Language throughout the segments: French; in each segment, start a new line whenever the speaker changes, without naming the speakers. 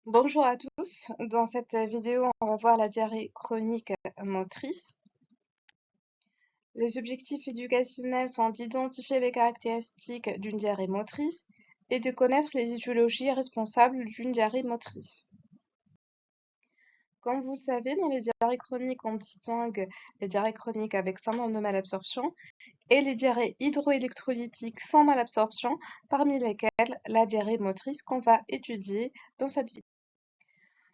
Bonjour à tous. Dans cette vidéo, on va voir la diarrhée chronique motrice. Les objectifs éducationnels sont d'identifier les caractéristiques d'une diarrhée motrice et de connaître les étiologies responsables d'une diarrhée motrice. Comme vous le savez, dans les diarrhées chroniques, on distingue les diarrhées chroniques avec syndrome de malabsorption et les diarrhées hydroélectrolytiques sans malabsorption, parmi lesquelles la diarrhée motrice qu'on va étudier dans cette vidéo.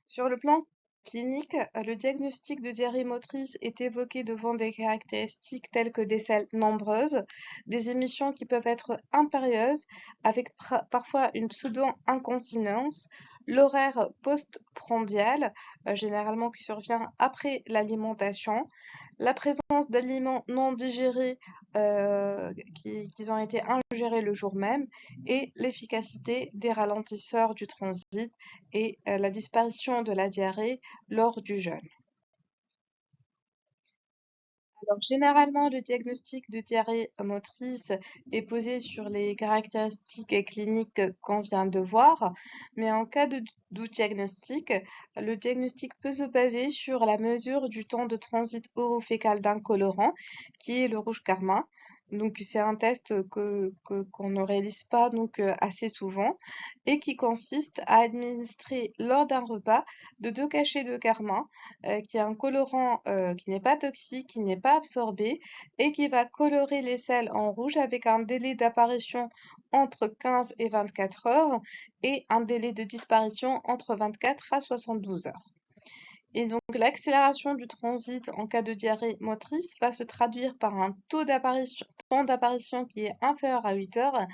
Sur le plan clinique, le diagnostic de diarrhée motrice est évoqué devant des caractéristiques telles que des selles nombreuses, des émissions qui peuvent être impérieuses avec parfois une pseudo-incontinence, l'horaire postprandial, généralement qui survient après l'alimentation, la présence d'aliments non digérés qui ont été ingérés le jour même et l'efficacité des ralentisseurs du transit et la disparition de la diarrhée lors du jeûne. Alors, généralement, le diagnostic de diarrhée motrice est posé sur les caractéristiques cliniques qu'on vient de voir, mais en cas de doute diagnostic, le diagnostic peut se baser sur la mesure du temps de transit orofécal d'un colorant, qui est le rouge carmin. Donc, c'est un test qu'on ne réalise pas assez souvent et qui consiste à administrer lors d'un repas de 2 cachets de carmin qui est un colorant qui n'est pas toxique, qui n'est pas absorbé et qui va colorer les selles en rouge avec un délai d'apparition entre 15 et 24 heures et un délai de disparition entre 24 à 72 heures. Et donc l'accélération du transit en cas de diarrhée motrice va se traduire par un temps d'apparition qui est inférieur à 8 heures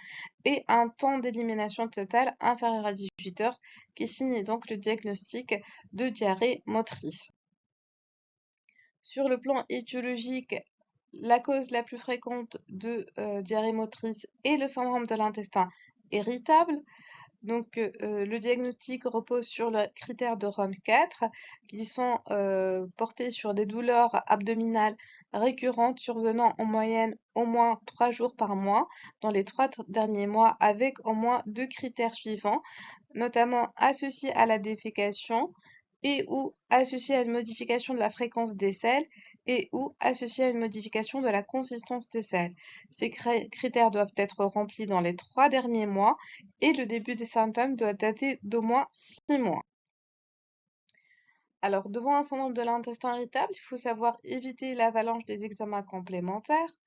et un temps d'élimination totale inférieur à 18 heures qui signe donc le diagnostic de diarrhée motrice. Sur le plan étiologique, la cause la plus fréquente de diarrhée motrice est le syndrome de l'intestin irritable. Donc, le diagnostic repose sur le critère de ROM4 qui sont portés sur des douleurs abdominales récurrentes survenant en moyenne au moins 3 jours par mois dans les 3 derniers mois avec au moins 2 critères suivants, notamment associés à la défécation et ou associés à une modification de la fréquence des selles et ou associés à une modification de la consistance des selles. Ces critères doivent être remplis dans les 3 derniers mois et le début des symptômes doit dater d'au moins 6 mois. Alors, devant un syndrome de l'intestin irritable, il faut savoir éviter l'avalanche des examens complémentaires,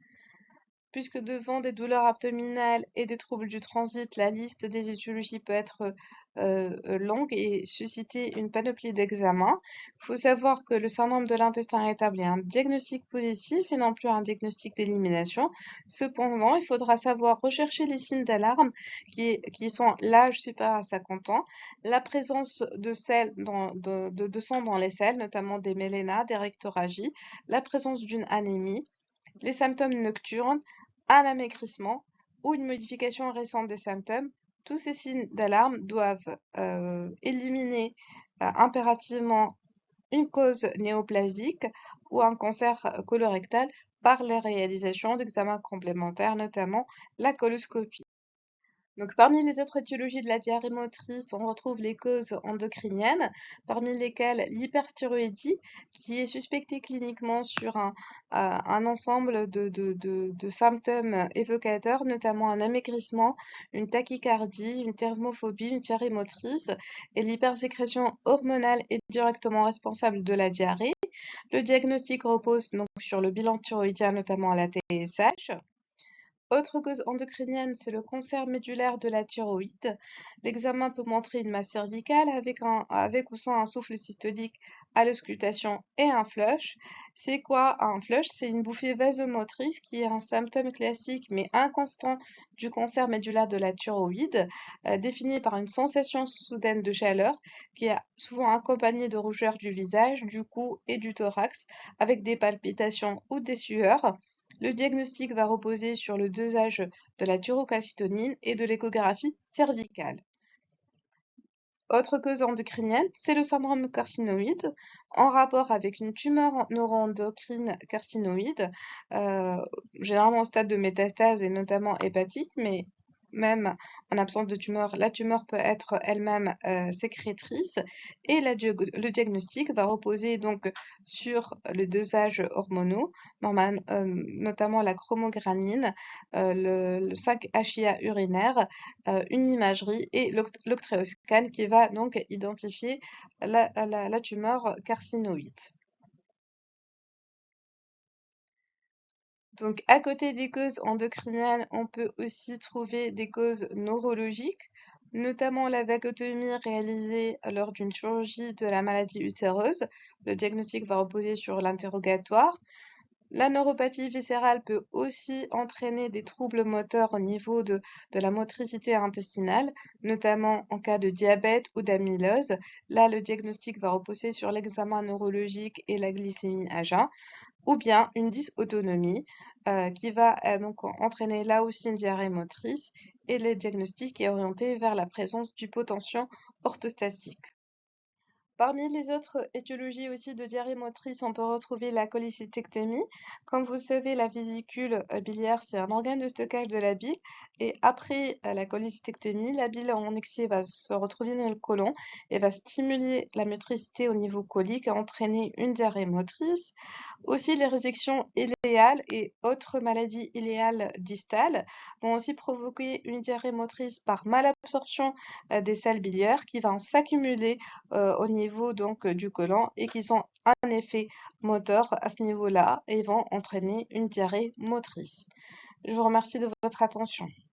puisque devant des douleurs abdominales et des troubles du transit, la liste des étiologies peut être longue et susciter une panoplie d'examens. Il faut savoir que le syndrome de l'intestin irritable est un diagnostic positif et non plus un diagnostic d'élimination. Cependant, il faudra savoir rechercher les signes d'alarme qui sont l'âge supérieur à 50 ans, la présence de sang dans les selles, notamment des mélénas, des rectorragies, la présence d'une anémie, les symptômes nocturnes, un amaigrissement ou une modification récente des symptômes. Tous ces signes d'alarme doivent éliminer impérativement une cause néoplasique ou un cancer colorectal par la réalisation d'examens complémentaires, notamment la coloscopie. Donc, parmi les autres étiologies de la diarrhée motrice, on retrouve les causes endocriniennes, parmi lesquelles l'hyperthyroïdie, qui est suspectée cliniquement sur un ensemble de symptômes évocateurs, notamment un amaigrissement, une tachycardie, une thermophobie, une diarrhée motrice, et l'hypersécrétion hormonale est directement responsable de la diarrhée. Le diagnostic repose donc sur le bilan thyroïdien, notamment la TSH. Autre cause endocrinienne, c'est le cancer médulaire de la thyroïde. L'examen peut montrer une masse cervicale avec ou sans un souffle systolique à l'auscultation et un flush. C'est quoi un flush? C'est une bouffée vasomotrice qui est un symptôme classique mais inconstant du cancer médulaire de la thyroïde, défini par une sensation soudaine de chaleur qui est souvent accompagnée de rougeur du visage, du cou et du thorax, avec des palpitations ou des sueurs. Le diagnostic va reposer sur le dosage de la durocalcitonine et de l'échographie cervicale. Autre cause endocrinienne, c'est le syndrome carcinoïde, en rapport avec une tumeur neuroendocrine carcinoïde, généralement au stade de métastase et notamment hépatique, mais même en absence de tumeur, la tumeur peut être elle-même sécrétrice. Et le diagnostic va reposer donc sur les dosages hormonaux, notamment la chromogranine, le 5-HIA urinaire, une imagerie et l'octréoscan qui va donc identifier la tumeur carcinoïde. Donc, à côté des causes endocriniennes, on peut aussi trouver des causes neurologiques, notamment la vagotomie réalisée lors d'une chirurgie de la maladie ulcéreuse. Le diagnostic va reposer sur l'interrogatoire. La neuropathie viscérale peut aussi entraîner des troubles moteurs au niveau de la motricité intestinale, notamment en cas de diabète ou d'amylose. Là, le diagnostic va reposer sur l'examen neurologique et la glycémie à jeun, ou bien une dysautonomie qui va donc entraîner là aussi une diarrhée motrice, et le diagnostic est orienté vers la présence d'hypotension orthostatique. Parmi les autres étiologies aussi de diarrhée motrice, on peut retrouver la cholécystectémie. Comme vous le savez, la vésicule biliaire, c'est un organe de stockage de la bile. Et après la cholécystectémie, la bile en excès va se retrouver dans le côlon et va stimuler la motricité au niveau colique et entraîner une diarrhée motrice. Aussi, les résections iléales et autres maladies iléales distales vont aussi provoquer une diarrhée motrice par malabsorption des sels biliaires qui vont s'accumuler au niveau donc du côlon et qui ont un effet moteur à ce niveau-là et vont entraîner une diarrhée motrice. Je vous remercie de votre attention.